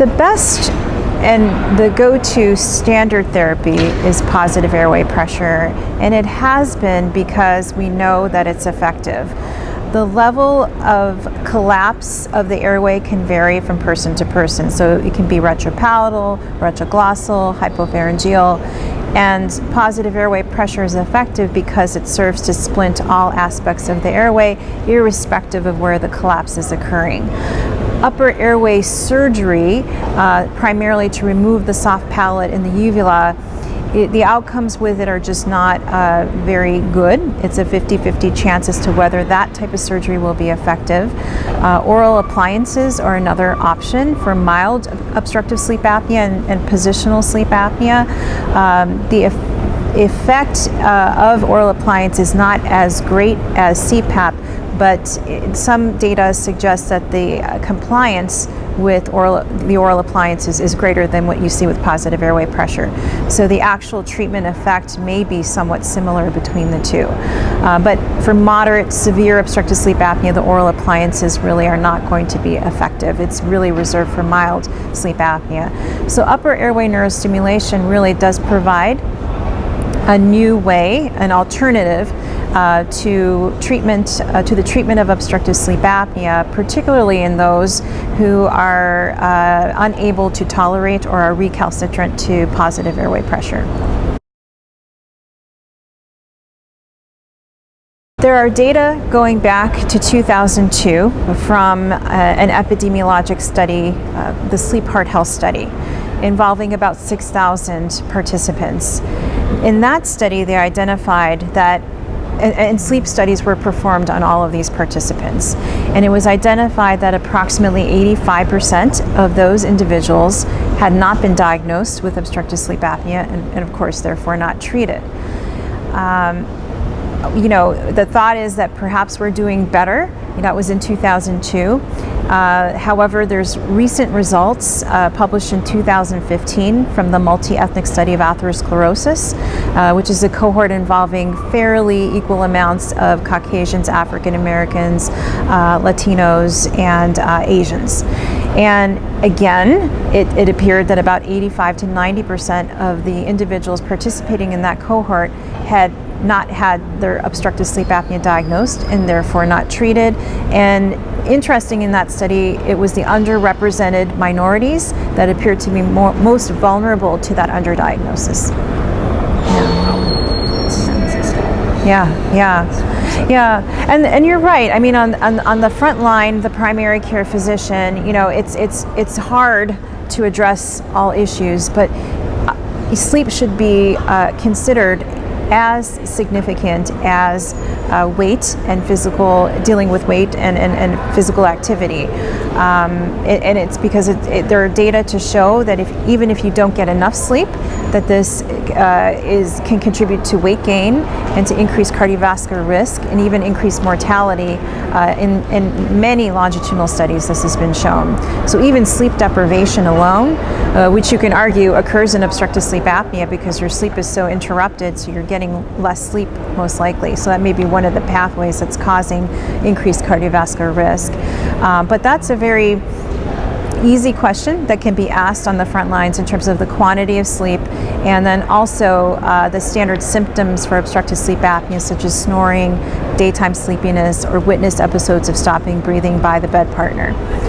The best and the go-to standard therapy is positive airway pressure, and it has been because we know that it's effective. The level of collapse of the airway can vary from person to person. So it can be retropalatal, retroglossal, hypopharyngeal, and positive airway pressure is effective because it serves to splint all aspects of the airway, irrespective of where the collapse is occurring. Upper airway surgery, primarily to remove the soft palate in the uvula, the outcomes with it are just not very good. It's a 50-50 chance as to whether that type of surgery will be effective. Oral appliances are another option for mild obstructive sleep apnea and positional sleep apnea. The effect of oral appliance is not as great as CPAP, but some data suggests that the compliance with the oral appliances is greater than what you see with positive airway pressure. So the actual treatment effect may be somewhat similar between the two. But for moderate, severe obstructive sleep apnea, the oral appliances really are not going to be effective. It's really reserved for mild sleep apnea. So upper airway neurostimulation really does provide a new way, an alternative to the treatment of obstructive sleep apnea, particularly in those who are unable to tolerate or are recalcitrant to positive airway pressure. There are data going back to 2002 from an epidemiologic study, the Sleep Heart Health Study, involving about 6,000 participants. In that study, they identified that, and sleep studies were performed on all of these participants, and it was identified that approximately 85% of those individuals had not been diagnosed with obstructive sleep apnea and of course, therefore not treated. The thought is that perhaps we're doing better. That was in 2002. However, there's recent results published in 2015 from the multi-ethnic study of atherosclerosis, which is a cohort involving fairly equal amounts of Caucasians, African Americans, Latinos, and Asians. And again, it appeared that about 85 to 90% of the individuals participating in that cohort had not had their obstructive sleep apnea diagnosed and therefore not treated. And interesting in that study, it was the underrepresented minorities that appeared to be most vulnerable to that underdiagnosis. Yeah. And you're right. I mean, on the front line, the primary care physician, it's hard to address all issues, but sleep should be considered as significant as weight and dealing with weight and physical activity. And it's because there are data to show that even if you don't get enough sleep, that this can contribute to weight gain and to increase cardiovascular risk and even increase mortality. In many longitudinal studies, this has been shown. So even sleep deprivation alone, which you can argue occurs in obstructive sleep apnea because your sleep is so interrupted, so you're getting less sleep most likely. So that may be one of the pathways that's causing increased cardiovascular risk. But that's a very easy question that can be asked on the front lines in terms of the quantity of sleep and then also the standard symptoms for obstructive sleep apnea, such as snoring, daytime sleepiness, or witnessed episodes of stopping breathing by the bed partner.